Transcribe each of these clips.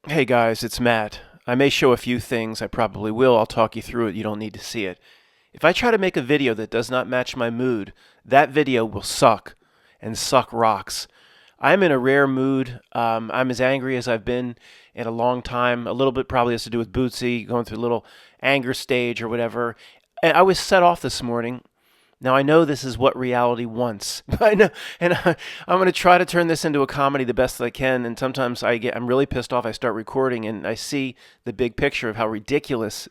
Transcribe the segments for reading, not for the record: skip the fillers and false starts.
Hey guys, it's Matt. I may show a few things, I probably will. I'll talk you through it. You don't need to see it. If I try to make a video that does not match my mood, that video will suck, and suck rocks. I'm in a rare mood. I'm as angry as I've been in a long time. A little bit probably has to do with Bootsy, going through a little anger stage or whatever. And I was set off this morning. Now I know this is what reality wants. I know, and I'm going to try to turn this into a comedy the best that I can. And sometimes I'm really pissed off. I start recording and I see the big picture of how ridiculous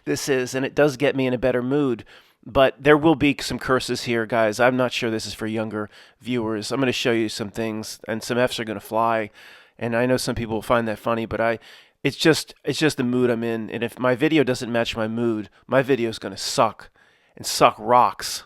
this is, and it does get me in a better mood. But there will be some curses here, guys. I'm not sure this is for younger viewers. I'm going to show you some things, and some F's are going to fly. And I know some people will find that funny, but it's just the mood I'm in. And if my video doesn't match my mood, my video is going to suck and suck rocks.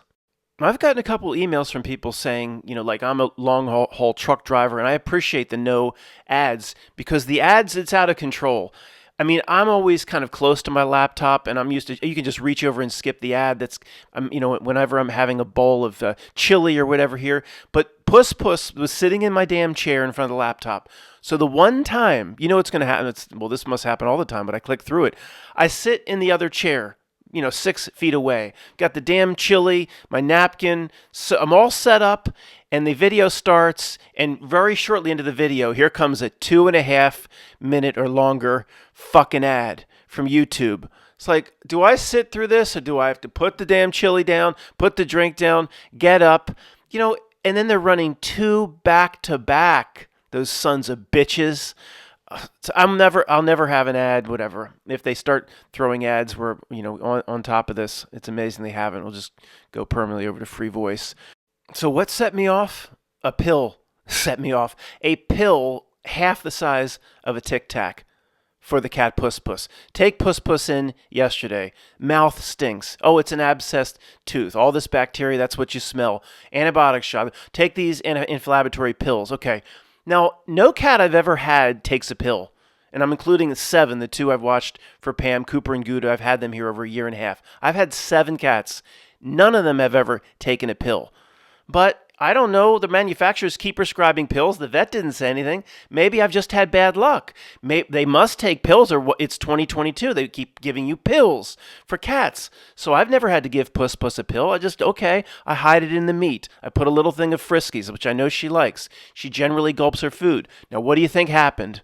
I've gotten a couple emails from people saying, like I'm a long haul truck driver and I appreciate the no ads because the ads, it's out of control. I mean, I'm always kind of close to my laptop and I'm used to, you can just reach over and skip the ad. Whenever I'm having a bowl of chili or whatever here. But Puss Puss was sitting in my damn chair in front of the laptop. So the one time, you know what's going to happen? This must happen all the time, but I click through it. I sit in the other chair, 6 feet away. Got the damn chili, my napkin. So I'm all set up, and the video starts. And very shortly into the video, here comes a 2.5 minute or longer fucking ad from YouTube. It's like, do I sit through this, or do I have to put the damn chili down, put the drink down, get up? And then they're running two back to back. Those sons of bitches. So I'll never have an ad, whatever. If they start throwing ads where, on top of this, it's amazing they haven't. We'll just go permanently over to free voice. So what set me off? A pill set me off. A pill half the size of a Tic Tac for the cat Puss Puss. Take Puss Puss in yesterday. Mouth stinks. Oh, it's an abscessed tooth. All this bacteria, that's what you smell. Antibiotic shot. Take these anti-inflammatory pills. Okay. Now, no cat I've ever had takes a pill, and I'm including the 7, the 2 I've watched for Pam, Cooper, and Gouda. I've had them here over a year and a half. I've had 7 cats. None of them have ever taken a pill. But I don't know. The manufacturers keep prescribing pills. The vet didn't say anything. Maybe I've just had bad luck. They must take pills, or it's 2022. They keep giving you pills for cats. So I've never had to give Puss Puss a pill. I hide it in the meat. I put a little thing of Friskies, which I know she likes. She generally gulps her food. Now, what do you think happened?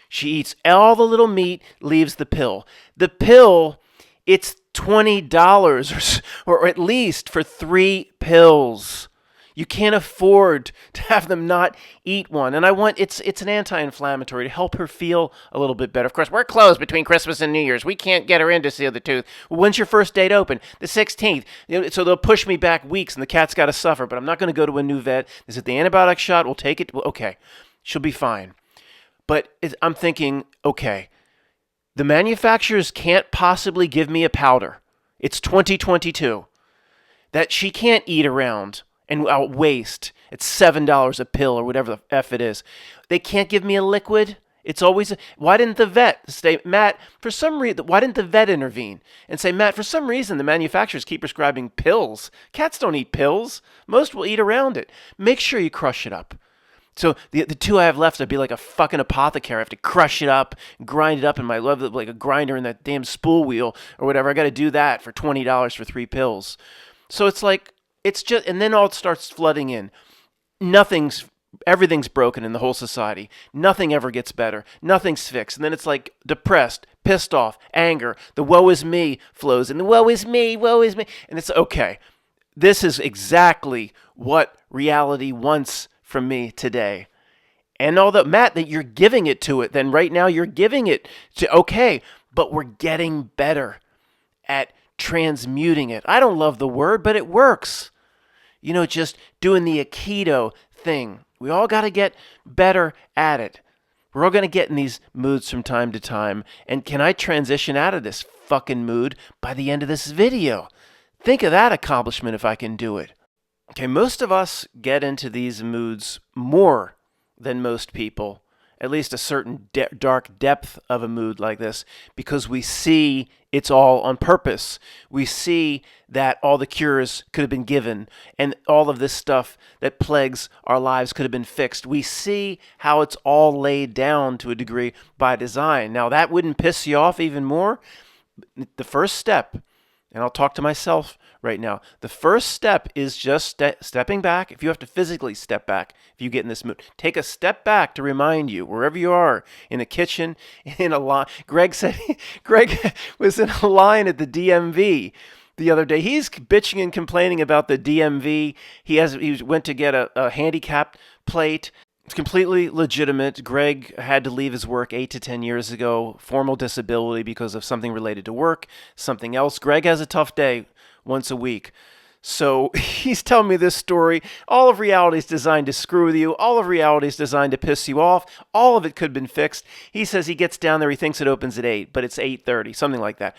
She eats all the little meat, leaves the pill. The pill, it's $20 or at least for 3 pills. You can't afford to have them not eat one. And it's an anti-inflammatory to help her feel a little bit better. Of course, we're closed between Christmas and New Year's. We can't get her in to see the tooth. Well, when's your first date open? The 16th. So they'll push me back weeks and the cat's got to suffer. But I'm not going to go to a new vet. Is it the antibiotic shot? We'll take it. Well, okay, she'll be fine. But I'm thinking, okay, the manufacturers can't possibly give me a powder. It's 2022. That she can't eat around and I'll waste. It's $7 a pill or whatever the F it is. They can't give me a liquid. It's always, why didn't the vet say, Matt, for some reason, why didn't the vet intervene and say, Matt, for some reason, the manufacturers keep prescribing pills. Cats don't eat pills. Most will eat around it. Make sure you crush it up. So the 2 I have left, I'd be like a fucking apothecary. I have to crush it up, grind it up in my love, like a grinder in that damn spool wheel or whatever. I got to do that for $20 for 3 pills. So it's like, it's just, and then all it starts flooding in. Everything's broken in the whole society. Nothing ever gets better. Nothing's fixed. And then it's like depressed, pissed off, anger. The woe is me flows in. The woe is me, woe is me. And it's okay. This is exactly what reality wants from me today. And although, Matt, that you're giving it to it, then right now you're giving it to, okay, but we're getting better at transmuting it. I don't love the word, but it works. Just doing the Aikido thing. We all got to get better at it. We're all going to get in these moods from time to time. And can I transition out of this fucking mood by the end of this video? Think of that accomplishment if I can do it. Okay, most of us get into these moods more than most people. at least a certain dark depth of a mood like this, because we see it's all on purpose. We see that all the cures could have been given and all of this stuff that plagues our lives could have been fixed. We see how it's all laid down to a degree by design. Now, that wouldn't piss you off even more? The first step, and I'll talk to myself right now, the first step is just stepping back. If you have to physically step back, if you get in this mood, take a step back to remind you, wherever you are, in the kitchen, in a line. Greg was in a line at the DMV the other day. He's bitching and complaining about the DMV. He went to get a handicapped plate. It's completely legitimate. Greg had to leave his work 8 to 10 years ago, formal disability because of something related to work, something else. Greg has a tough day once a week. So he's telling me this story. All of reality is designed to screw with you. All of reality is designed to piss you off. All of it could have been fixed. He says he gets down there, he thinks it opens at 8, but it's 8:30, something like that.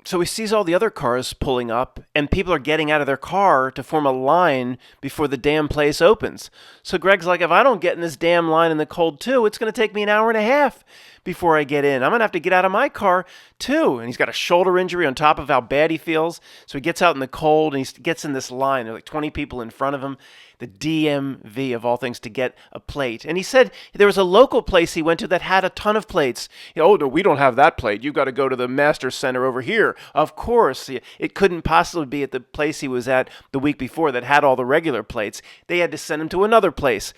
So he sees all the other cars pulling up, and people are getting out of their car to form a line before the damn place opens. So Greg's like, if I don't get in this damn line in the cold too, it's going to take me an hour and a half before I get in. I'm going to have to get out of my car too. And he's got a shoulder injury on top of how bad he feels. So he gets out in the cold, and he gets in this line. There are like 20 people in front of him, the DMV of all things, to get a plate. And he said there was a local place he went to that had a ton of plates. Oh, no, we don't have that plate. You've got to go to the Master Center over here. Of course, it couldn't possibly be at the place he was at the week before that had all the regular plates. They had to send him to another place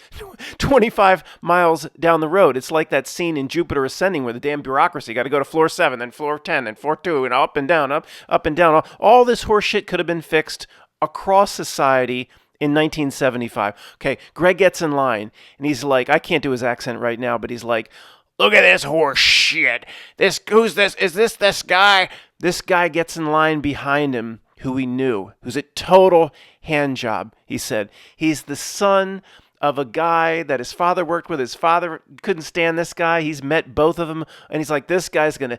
25 miles down the road. It's like that scene in Jupiter Ascending where the damn bureaucracy got to go to floor 7, then floor 10, then floor 2, and up and down, up and down. All this horse shit could have been fixed across society in 1975. Okay, Greg gets in line, and he's like, I can't do his accent right now, but he's like, look at this horse shit. Who's this? Is this guy? This guy gets in line behind him, who he knew, who's a total hand job, he said. He's the son of a guy that his father worked with. His father couldn't stand this guy. He's met both of them, and he's like, this guy's gonna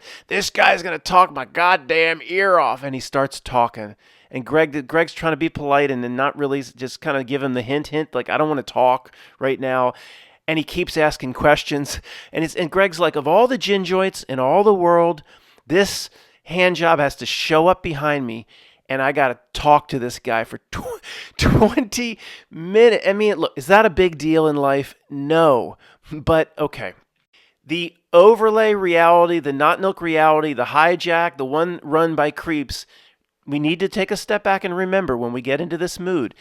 talk my goddamn ear off. And he starts talking. And Greg's trying to be polite and not really, just kind of give him the hint, like, I don't want to talk right now. And he keeps asking questions. And Greg's like, of all the gin joints in all the world, this hand job has to show up behind me, and I got to talk to this guy for 20 minutes. I mean, look, is that a big deal in life? No. But, okay. The overlay reality, the not milk reality, the hijack, the one run by creeps, we need to take a step back and remember, when we get into this mood,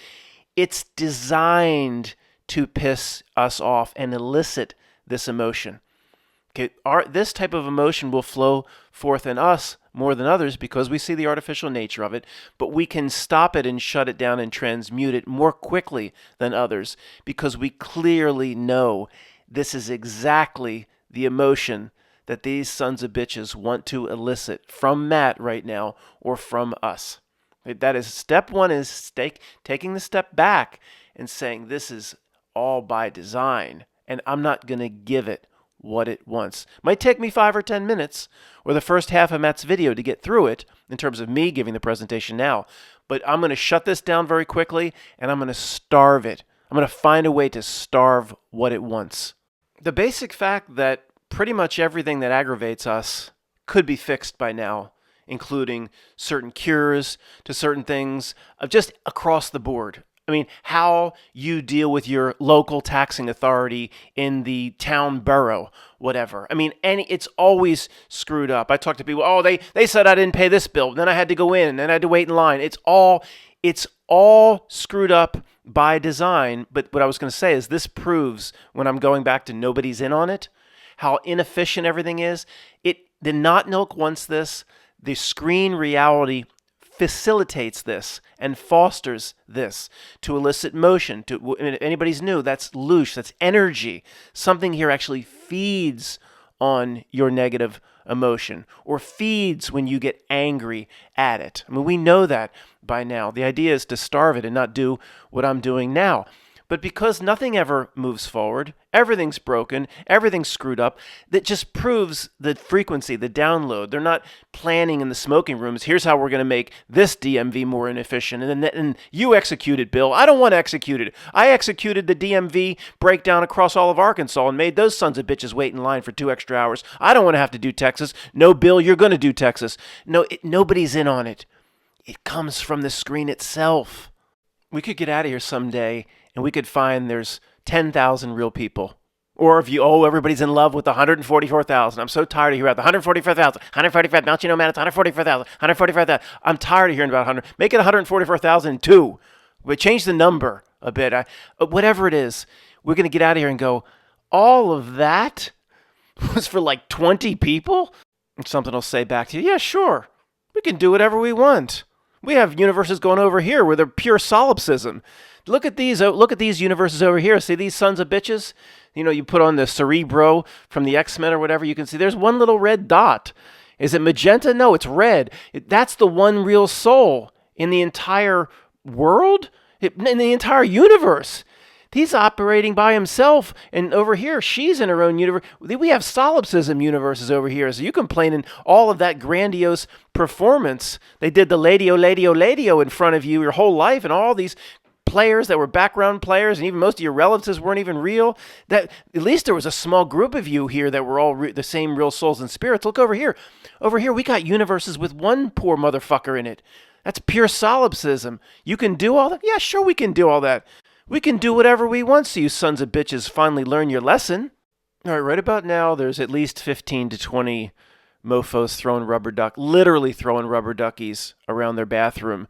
it's designed to piss us off and elicit this emotion. Okay, this type of emotion will flow forth in us more than others because we see the artificial nature of it, but we can stop it and shut it down and transmute it more quickly than others because we clearly know this is exactly the emotion that these sons of bitches want to elicit from Matt right now or from us. That is, step one is taking the step back and saying, this is all by design, and I'm not going to give it what it wants. Might take me 5 or 10 minutes or the first half of Matt's video to get through it in terms of me giving the presentation now, but I'm going to shut this down very quickly, and I'm going to starve it. I'm going to find a way to starve what it wants. The basic fact that pretty much everything that aggravates us could be fixed by now, including certain cures to certain things, just across the board. I mean, how you deal with your local taxing authority in the town borough, whatever. I mean, it's always screwed up. I talk to people, oh, they said I didn't pay this bill, then I had to go in, and then I had to wait in line. It's all screwed up by design. But what I was going to say is this proves, when I'm going back to nobody's in on it, how inefficient everything is. The not milk wants this. The screen reality facilitates this and fosters this to elicit motion. If anybody's new, that's loosh, that's energy. Something here actually feeds on your negative emotion or feeds when you get angry at it. I mean, we know that by now. The idea is to starve it and not do what I'm doing now. But because nothing ever moves forward, everything's broken, everything's screwed up, that just proves the frequency, the download. They're not planning in the smoking rooms, here's how we're going to make this DMV more inefficient. And you execute it, Bill. I don't want to execute it. I executed the DMV breakdown across all of Arkansas and made those sons of bitches wait in line for 2 extra hours. I don't want to have to do Texas. No, Bill, you're going to do Texas. No, nobody's in on it. It comes from the screen itself. We could get out of here someday and we could find there's 10,000 real people. Or if everybody's in love with 144,000. I'm so tired of hearing about the 144,000. 145, don't you know, man, it's 144,000. 145,000. I'm tired of hearing about 100. Make it 144,002. But change the number a bit. Whatever it is, we're going to get out of here and go, all of that was for like 20 people? And something will say back to you, yeah, sure. We can do whatever we want. We have universes going over here where they're pure solipsism. Look at these universes over here. See these sons of bitches? You know, you put on the Cerebro from the X-Men or whatever, you can see there's one little red dot. Is it magenta? No, it's red. That's the one real soul in the entire world, in the entire universe. He's operating by himself, and over here, she's in her own universe. We have solipsism universes over here, so you complain in all of that grandiose performance. They did the Lady-O in front of you your whole life, and all these players that were background players, and even most of your relatives weren't even real. That at least there was a small group of you here that were all the same real souls and spirits. Look over here. Over here, we got universes with one poor motherfucker in it. That's pure solipsism. You can do all that? Yeah, sure we can do all that. We can do whatever we want, so you sons of bitches finally learn your lesson. All right about now, there's at least 15 to 20 mofos literally throwing rubber duckies around their bathroom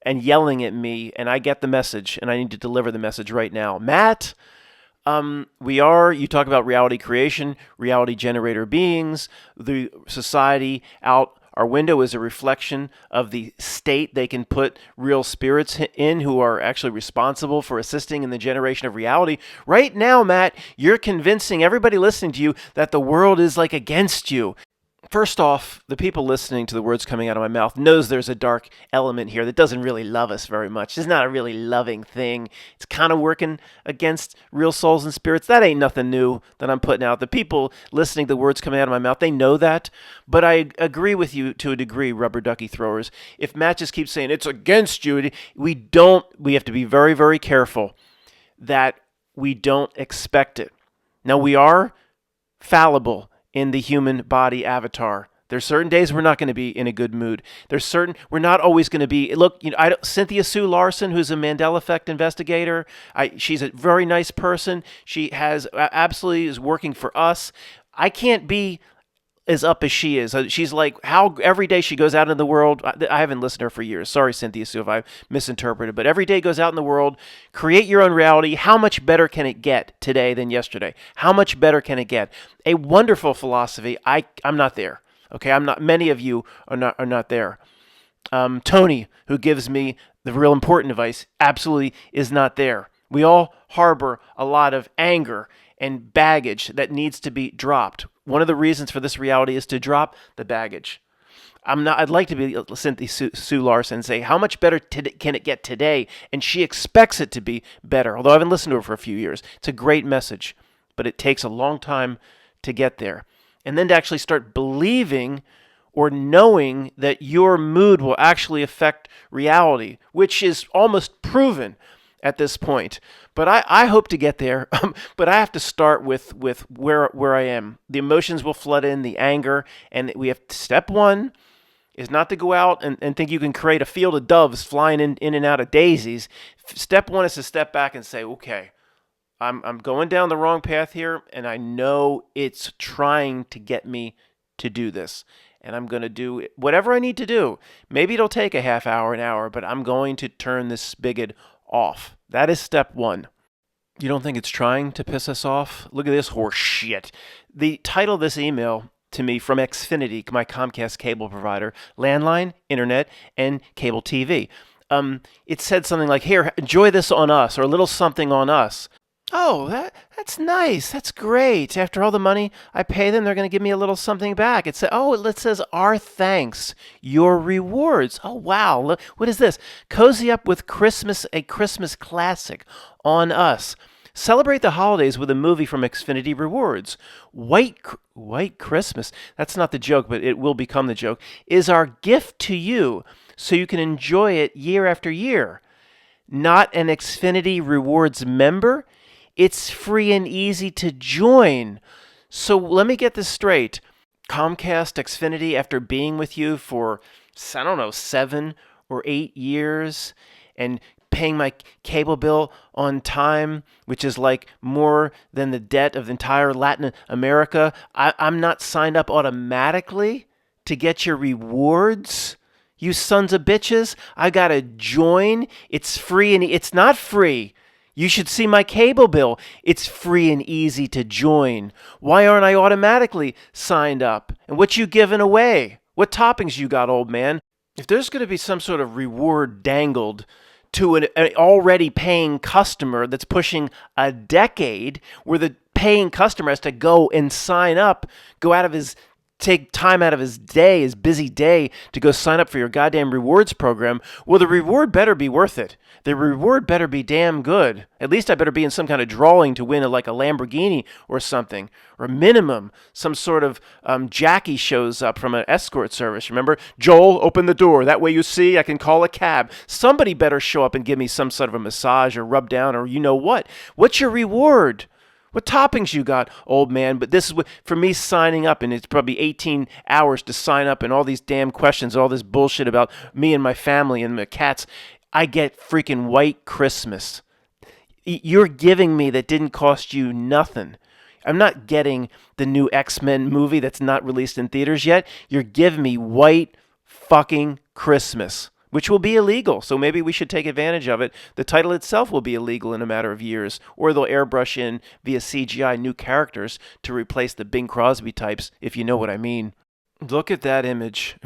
and yelling at me, and I get the message, and I need to deliver the message right now. Matt, you talk about reality creation, reality generator beings, the society out our window is a reflection of the state they can put real spirits in who are actually responsible for assisting in the generation of reality. Right now, Matt, you're convincing everybody listening to you that the world is like against you. First off, the people listening to the words coming out of my mouth knows there's a dark element here that doesn't really love us very much. It's not a really loving thing. It's kind of working against real souls and spirits. That ain't nothing new that I'm putting out. The people listening to the words coming out of my mouth, they know that. But I agree with you to a degree, rubber ducky throwers. If Matt just keeps saying it's against you, we have to be very, very careful that we don't expect it. Now, we are fallible in the human body avatar. There's certain days we're not going to be in a good mood. We're not always going to be. Look, Cynthia Sue Larson, who's a Mandela Effect investigator. She's a very nice person. She absolutely is working for us. I can't be as up as she is. She's like, how every day she goes out in the world. I haven't listened to her for years. Sorry, Cynthia Sue, if I misinterpreted. But every day goes out in the world, create your own reality. How much better can it get today than yesterday? How much better can it get? A wonderful philosophy. I'm not there. Okay, I'm not. Many of you are not there. Tony, who gives me the real important advice, absolutely is not there. We all harbor a lot of anger and baggage that needs to be dropped. One of the reasons for this reality is to drop the baggage. I'd like to be Cynthia Sue Larson and say, how much better can it get today? And she expects it to be better, although I haven't listened to her for a few years. It's a great message, but it takes a long time to get there. And then to actually start believing or knowing that your mood will actually affect reality, which is almost proven at this point. But I hope to get there. But I have to start with where I am. The emotions will flood in, the anger, and we have step one is not to go out and think you can create a field of doves flying in and out of daisies. Step one is to step back and say, okay, I'm going down the wrong path here, and I know it's trying to get me to do this. And I'm going to do whatever I need to do. Maybe it'll take a half hour, an hour, but I'm going to turn this spigot off. That is step one. You don't think it's trying to piss us off? Look at this horse shit. The title of this email to me from Xfinity, my Comcast cable provider, landline, internet, and cable TV. It said something like, here, enjoy this on us, or a little something on us. Oh, that's nice. That's great. After all the money I pay them, they're going to give me a little something back. It says our thanks, your rewards. Oh wow, look, what is this? Cozy up with Christmas, a Christmas classic on us. Celebrate the holidays with a movie from Xfinity Rewards. White Christmas. That's not the joke, but it will become the joke. Is our gift to you so you can enjoy it year after year. Not an Xfinity Rewards member? It's free and easy to join. So let me get this straight. Comcast Xfinity, after being with you for, I don't know, 7 or 8 years and paying my cable bill on time, which is like more than the debt of the entire Latin America, I'm not signed up automatically to get your rewards? You sons of bitches, I gotta join. It's free and it's not free. You should see my cable bill. It's free and easy to join. Why aren't I automatically signed up? And what you giving away? What toppings you got, old man? If there's going to be some sort of reward dangled to an already paying customer that's pushing a decade, where the paying customer has to go and sign up, go out of his take time out of his day, his busy day, to go sign up for your goddamn rewards program, well, the reward better be worth it. The reward better be damn good. At least I better be in some kind of drawing to win like a Lamborghini or something. Or minimum, some sort of Jackie shows up from an escort service. Remember? Joel, open the door. That way you see I can call a cab. Somebody better show up and give me some sort of a massage or rub down or you know what. What's your reward? What toppings you got, old man? But this is what, for me signing up, and it's probably 18 hours to sign up and all these damn questions, all this bullshit about me and my family and the cats. I get freaking white Christmas. You're giving me that didn't cost you nothing. I'm not getting the new X-Men movie that's not released in theaters yet. You're giving me white fucking Christmas, which will be illegal. So maybe we should take advantage of it. The title itself will be illegal in a matter of years, or they'll airbrush in via CGI new characters to replace the Bing Crosby types, if you know what I mean. Look at that image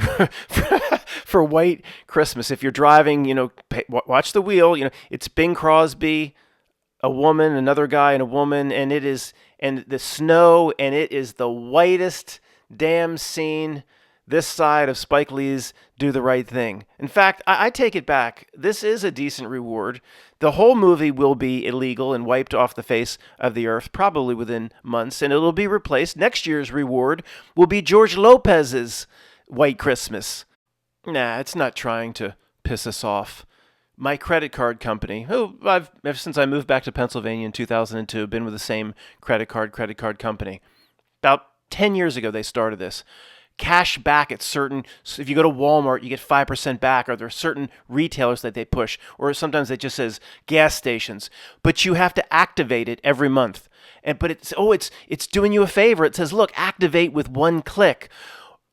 for White Christmas. If you're driving, watch the wheel. It's Bing Crosby, a woman, another guy, and a woman, and the snow, and it is the whitest damn scene this side of Spike Lee's Do the Right Thing. In fact, I take it back. This is a decent reward. The whole movie will be illegal and wiped off the face of the earth, probably within months, and it'll be replaced. Next year's reward will be George Lopez's White Christmas. Nah, it's not trying to piss us off. My credit card company, who ever since I moved back to Pennsylvania in 2002, been with the same credit card company. About 10 years ago, they started this. Cash back at certain, so if you go to Walmart, you get 5% back, or there are certain retailers that they push, or sometimes it just says gas stations, but you have to activate it every month. But it's doing you a favor. It says, look, activate with one click.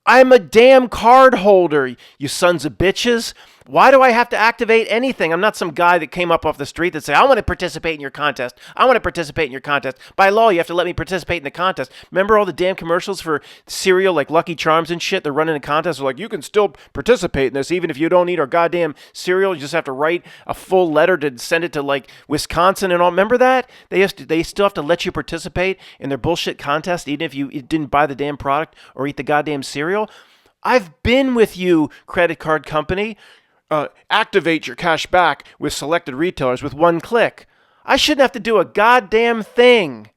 I'm a damn card holder, you sons of bitches. Why do I have to activate anything? I'm not some guy that came up off the street that say, I want to participate in your contest. I want to participate in your contest. By law, you have to let me participate in the contest. Remember all the damn commercials for cereal like Lucky Charms and shit? They're running a contest. They're like, you can still participate in this even if you don't eat our goddamn cereal. You just have to write a full letter to send it to like Wisconsin and all. Remember that? They still have to let you participate in their bullshit contest even if you didn't buy the damn product or eat the goddamn cereal. I've been with you, credit card company. Activate your cash back with selected retailers with one click. I shouldn't have to do a goddamn thing.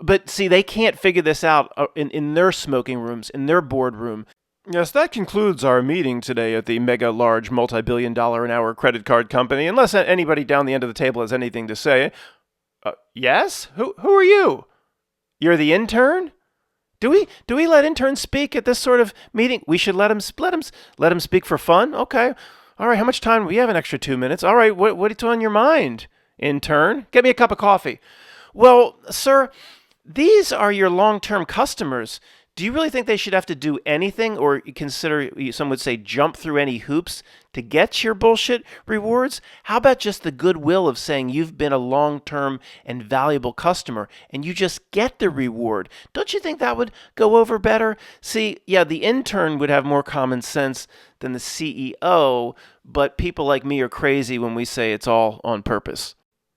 But see, they can't figure this out in their smoking rooms, in their boardroom. Yes, that concludes our meeting today at the mega large multi-billion-dollar an hour credit card company, unless anybody down the end of the table has anything to say. Yes? Who are you? You're the intern? Do we let interns speak at this sort of meeting? We should let them speak for fun? Okay. All right, how much time? We have an extra 2 minutes. All right, what's on your mind, intern? Get me a cup of coffee. Well, sir, these are your long-term customers. Do you really think they should have to do anything or consider, some would say, jump through any hoops to get your bullshit rewards? How about just the goodwill of saying you've been a long-term and valuable customer and you just get the reward? Don't you think that would go over better? See, yeah, the intern would have more common sense than the CEO, but people like me are crazy when we say it's all on purpose.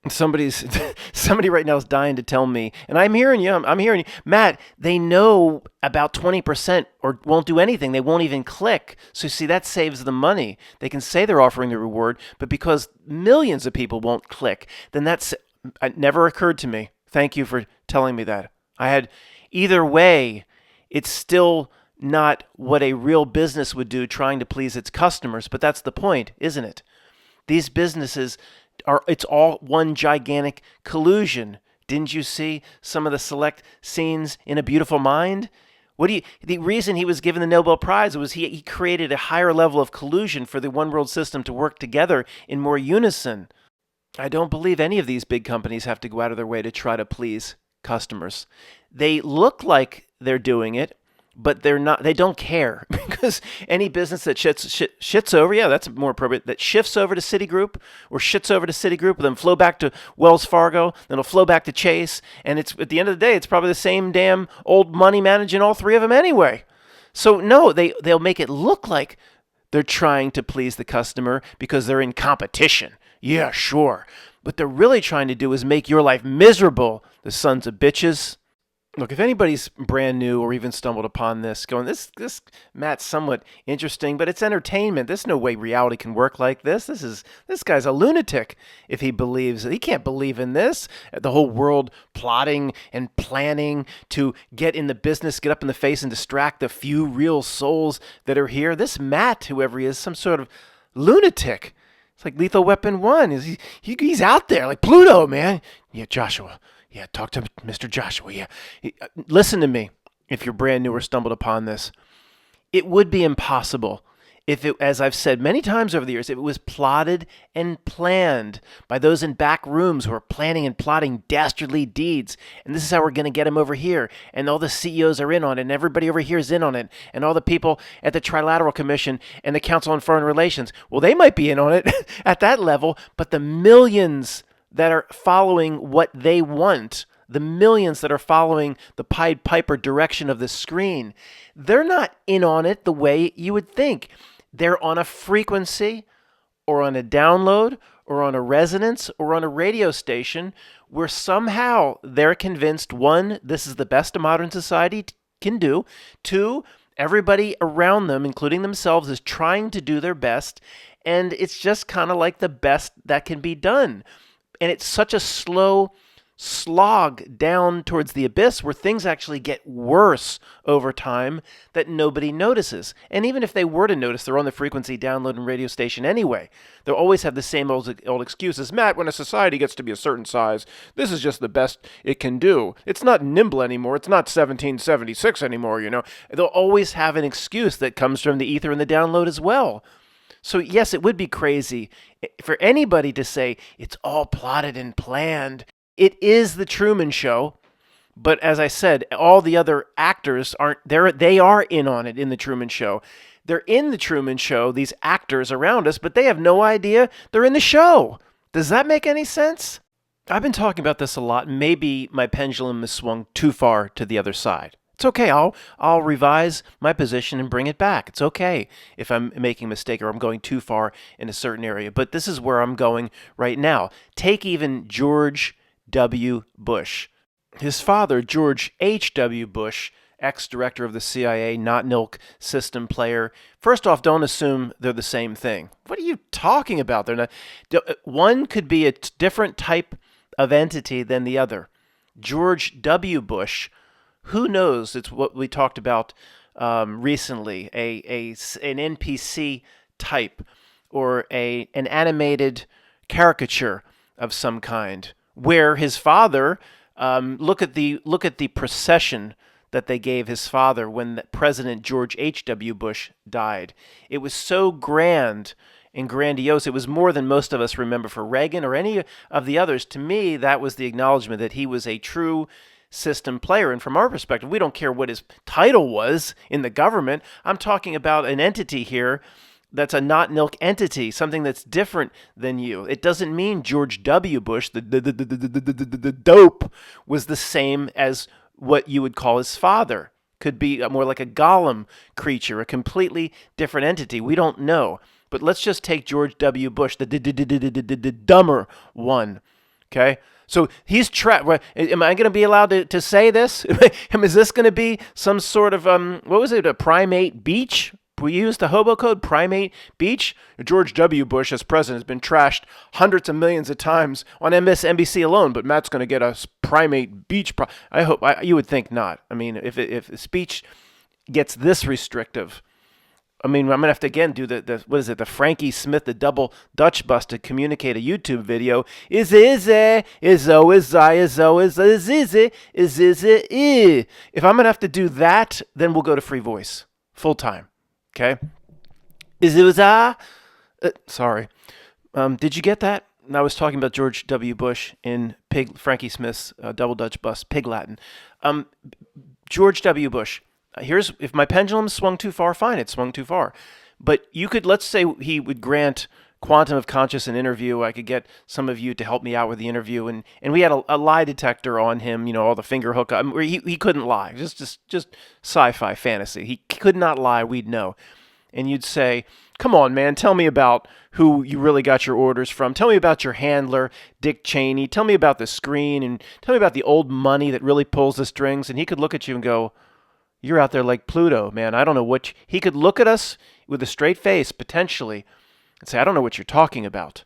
Somebody's somebody right now is dying to tell me, and I'm hearing you. I'm hearing you, Matt. They know about 20% or won't do anything. They won't even click. So see, that saves them money. They can say they're offering the reward, but because millions of people won't click, then that's it never occurred to me. Thank you for telling me that. I had either way, it's still not what a real business would do, trying to please its customers. But that's the point, isn't it? These businesses it's all one gigantic collusion. Didn't you see some of the select scenes in A Beautiful Mind? The reason he was given the Nobel Prize was he created a higher level of collusion for the one world system to work together in more unison. I don't believe any of these big companies have to go out of their way to try to please customers. They look like they're doing it, but they're not. They don't care because any business that shits over, yeah, that's more appropriate. That shifts over to Citigroup or shits over to Citigroup, then flow back to Wells Fargo, then it'll flow back to Chase, and it's at the end of the day, it's probably the same damn old money managing all three of them anyway. So no, they'll make it look like they're trying to please the customer because they're in competition. Yeah, sure, what they're really trying to do is make your life miserable. The sons of bitches. Look, if anybody's brand new or even stumbled upon this, going, this Matt's somewhat interesting, but it's entertainment. There's no way reality can work like this. This guy's a lunatic if he believes. He can't believe in this. The whole world plotting and planning to get in the business, get up in the face and distract the few real souls that are here. This Matt, whoever he is, some sort of lunatic. It's like Lethal Weapon 1. He's out there like Pluto, man. Yeah, Joshua. Yeah, talk to Mr. Joshua. Yeah. Listen to me if you're brand new or stumbled upon this. It would be impossible if it, as I've said many times over the years, if it was plotted and planned by those in back rooms who are planning and plotting dastardly deeds. And this is how we're going to get them over here. And all the CEOs are in on it, and everybody over here is in on it. And all the people at the Trilateral Commission and the Council on Foreign Relations, well, they might be in on it at that level, but the millions that are following what they want, the millions that are following the Pied Piper direction of the screen, they're not in on it the way you would think. They're on a frequency or on a download or on a resonance or on a radio station where somehow they're convinced, one, this is the best a modern society can do, two, everybody around them, including themselves, is trying to do their best, and it's just kind of like the best that can be done. And it's such a slow slog down towards the abyss where things actually get worse over time that nobody notices. And even if they were to notice, they're on the frequency download and radio station anyway. They'll always have the same old excuses. Matt, when a society gets to be a certain size, this is just the best it can do. It's not nimble anymore. It's not 1776 anymore, you know. They'll always have an excuse that comes from the ether and the download as well. So yes, it would be crazy for anybody to say it's all plotted and planned. It is the Truman Show, but as I said, all the other actors aren't there. They are in on it in the Truman Show. They're in the Truman Show, these actors around us, but they have no idea they're in the show. Does that make any sense? I've been talking about this a lot. Maybe my pendulum has swung too far to the other side. It's okay. I'll revise my position and bring it back. It's okay if I'm making a mistake or I'm going too far in a certain area. But this is where I'm going right now. Take even George W. Bush. His father, George H.W. Bush, ex-director of the CIA, not NILK system player. First off, don't assume they're the same thing. What are you talking about? They're not. One could be a different type of entity than the other. George W. Bush, who knows? It's what we talked about recently, an NPC type or an animated caricature of some kind, where his father, look at the procession that they gave his father when President George H.W. Bush died. It was so grand and grandiose. It was more than most of us remember for Reagan or any of the others. To me, that was the acknowledgement that he was a true system player. And from our perspective, we don't care what his title was in the government. I'm talking about an entity here that's a not NILK entity, something that's different than you. It doesn't mean George W. Bush, the dope, was the same as what you would call his father. Could be more like a golem creature, a completely different entity. We don't know. But let's just take George W. Bush, the dumber one. Okay? So he's trapped. Am I going to be allowed to say this? Is this going to be some sort of, what was it, a primate beach? We used the hobo code, primate beach. George W. Bush as president has been trashed hundreds of millions of times on MSNBC alone, but Matt's going to get a primate beach. I hope, you would think not. I mean, if the speech gets this restrictive, I mean, I'm going to have to, again, do the Frankie Smith, the double Dutch bus to communicate a YouTube video. If I'm going to have to do that, then we'll go to free voice full time. Okay? Sorry. Did you get that? I was talking about George W. Bush in Frankie Smith's double Dutch bus, Pig Latin. George W. Bush. If my pendulum swung too far, fine, it swung too far. But you could, let's say he would grant quantum of conscious an interview. I could get some of you to help me out with the interview. And we had a lie detector on him, all the finger hook. He couldn't lie. Just sci-fi fantasy. He could not lie. We'd know. And you'd say, come on, man, tell me about who you really got your orders from. Tell me about your handler, Dick Cheney. Tell me about the screen. And tell me about the old money that really pulls the strings. And he could look at you and go, you're out there like Pluto, man. I don't know what... He could look at us with a straight face, potentially, and say, I don't know what you're talking about.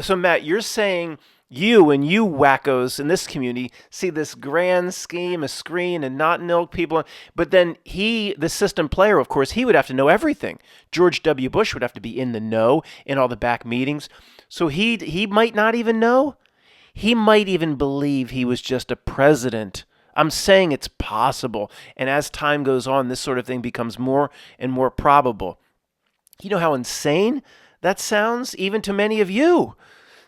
So, Matt, you're saying you and you wackos in this community see this grand scheme, a screen, and not know people. But then the system player, of course, he would have to know everything. George W. Bush would have to be in the know in all the back meetings. So he might not even know. He might even believe he was just a president. I'm saying it's possible. And as time goes on, this sort of thing becomes more and more probable. You know how insane that sounds, even to many of you.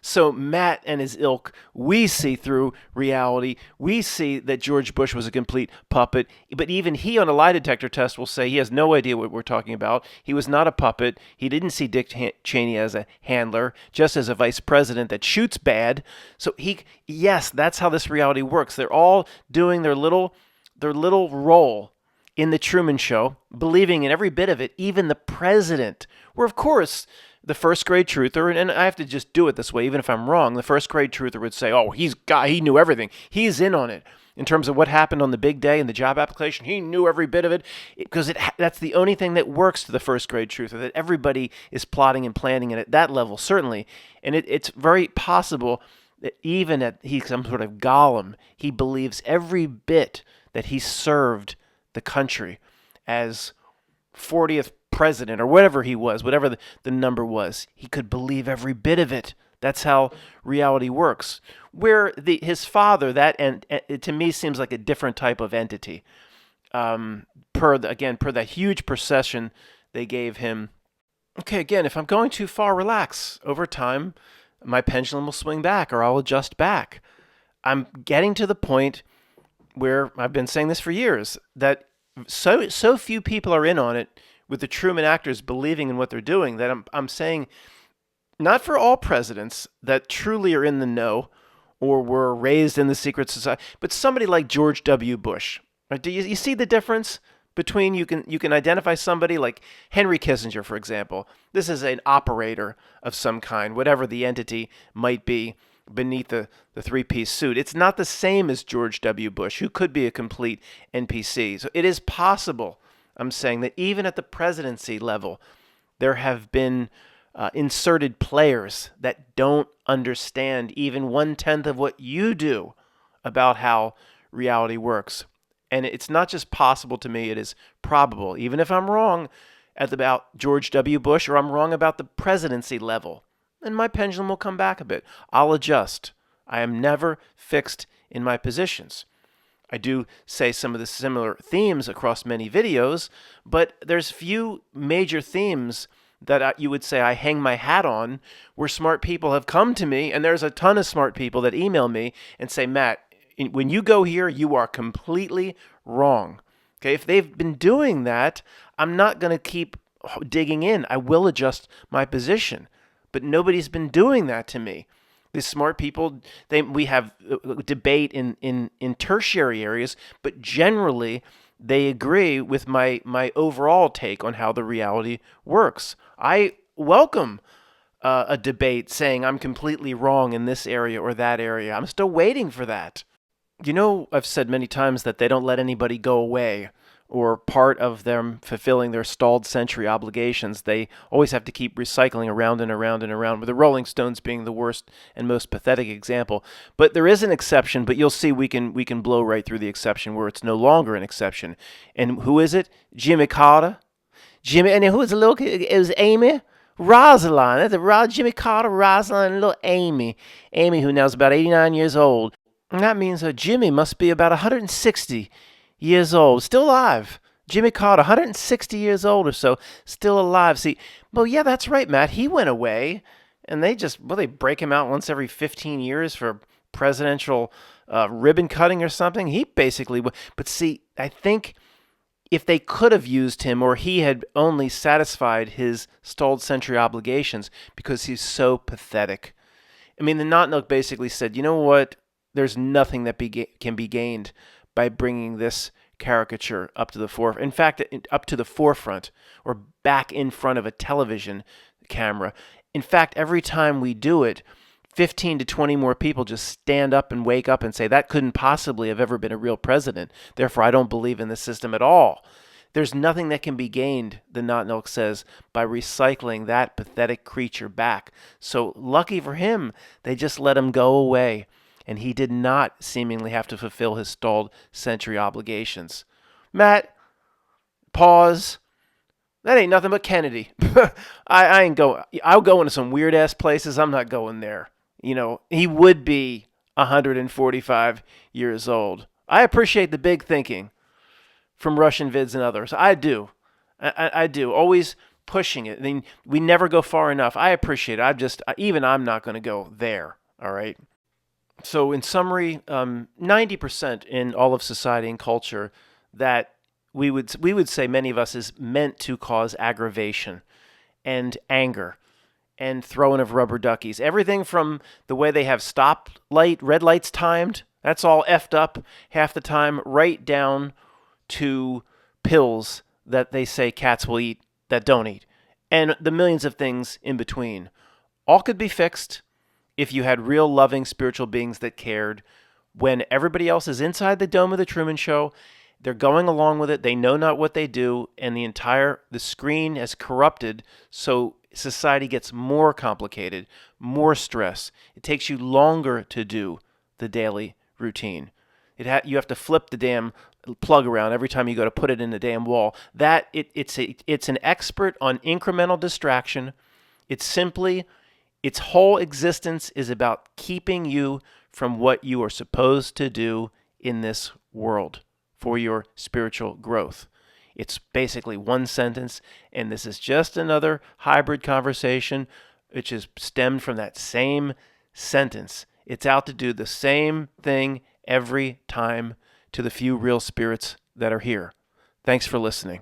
So Matt and his ilk, we see through reality. We see that George Bush was a complete puppet. But even he on a lie detector test will say he has no idea what we're talking about. He was not a puppet. He didn't see Dick Cheney as a handler, just as a vice president that shoots bad. So yes, that's how this reality works. They're all doing their little role in the Truman Show, believing in every bit of it, even the president. Where, of course, the first grade truther, and I have to just do it this way, even if I'm wrong, the first grade truther would say, oh, he knew everything. He's in on it. In terms of what happened on the big day in the job application, he knew every bit of it, because that's the only thing that works to the first grade truther, that everybody is plotting and planning it at that level, certainly. And it's very possible that even he's some sort of Gollum, he believes every bit that he served the country as 40th president or whatever he was, whatever the number was. He could believe every bit of it. That's how reality works. Where his father, it to me seems like a different type of entity. Per that huge procession they gave him. Okay, again, if I'm going too far, relax. Over time, my pendulum will swing back or I'll adjust back. I'm getting to the point where I've been saying this for years, that so few people are in on it, with the Truman actors believing in what they're doing, that I'm saying, not for all presidents that truly are in the know or were raised in the secret society, but somebody like George W. Bush. Right? Do you see the difference between you can identify somebody like Henry Kissinger, for example. This is an operator of some kind, whatever the entity might be beneath the three-piece suit. It's not the same as George W. Bush, who could be a complete NPC. So it is possible, I'm saying, that even at the presidency level, there have been inserted players that don't understand even 1/10 of what you do about how reality works. And it's not just possible to me, it is probable. Even if I'm wrong about George W. Bush or I'm wrong about the presidency level, and my pendulum will come back a bit. I'll adjust. I am never fixed in my positions. I do say some of the similar themes across many videos, but there's few major themes that you would say I hang my hat on, where smart people have come to me, and there's a ton of smart people that email me and say, Matt, when you go here, you are completely wrong. Okay, if they've been doing that, I'm not going to keep digging in. I will adjust my position. But nobody's been doing that to me. These smart people, we have debate in tertiary areas, but generally they agree with my overall take on how the reality works. I welcome a debate saying I'm completely wrong in this area or that area. I'm still waiting for that. You know, I've said many times that they don't let anybody go away, or part of them fulfilling their stalled century obligations. They always have to keep recycling around and around and around, with the Rolling Stones being the worst and most pathetic example. But there is an exception, but you'll see we can blow right through the exception where it's no longer an exception. And who is it? Jimmy Carter. Jimmy, and who was the little kid? It was Amy. Rosalind. That's Jimmy Carter, Rosalind, and little Amy. Amy, who now is about 89 years old. And that means Jimmy must be about 160 years old, still alive. Jimmy Carter, 160 years old or so, still alive. See, well, yeah, that's right, Matt. He went away, and they break him out once every 15 years for presidential ribbon cutting or something. He basically, but see, I think if they could have used him, or he had only satisfied his stalled century obligations, because he's so pathetic. I mean, the Not Nook basically said, you know what? There's nothing that can be gained by bringing this caricature up to the forefront. In fact, up to the forefront, or back in front of a television camera. In fact, every time we do it, 15 to 20 more people just stand up and wake up and say, that couldn't possibly have ever been a real president. Therefore, I don't believe in the system at all. There's nothing that can be gained, the Not Nook says, by recycling that pathetic creature back. So lucky for him, they just let him go away, and he did not seemingly have to fulfill his stalled century obligations. Matt, pause. That ain't nothing but Kennedy. I ain't go. I'll go into some weird ass places. I'm not going there. You know, he would be 145 years old. I appreciate the big thinking from Russian vids and others. I do. I do. Always pushing it. I mean, we never go far enough. I appreciate it. I'm not going to go there. All right. So in summary, 90% in all of society and culture that we would say, many of us, is meant to cause aggravation and anger and throwing of rubber duckies. Everything from the way they have red lights timed, that's all effed up half the time, right down to pills that they say cats will eat that don't eat, and the millions of things in between. All could be fixed if you had real loving spiritual beings that cared. When everybody else is inside the dome of the Truman Show, they're going along with it. They know not what they do, and the screen has corrupted, so society gets more complicated, more stress. It takes you longer to do the daily routine. You have to flip the damn plug around every time you go to put it in the damn wall. It's an expert on incremental distraction. Its whole existence is about keeping you from what you are supposed to do in this world for your spiritual growth. It's basically one sentence, and this is just another hybrid conversation which is stemmed from that same sentence. It's out to do the same thing every time to the few real spirits that are here. Thanks for listening.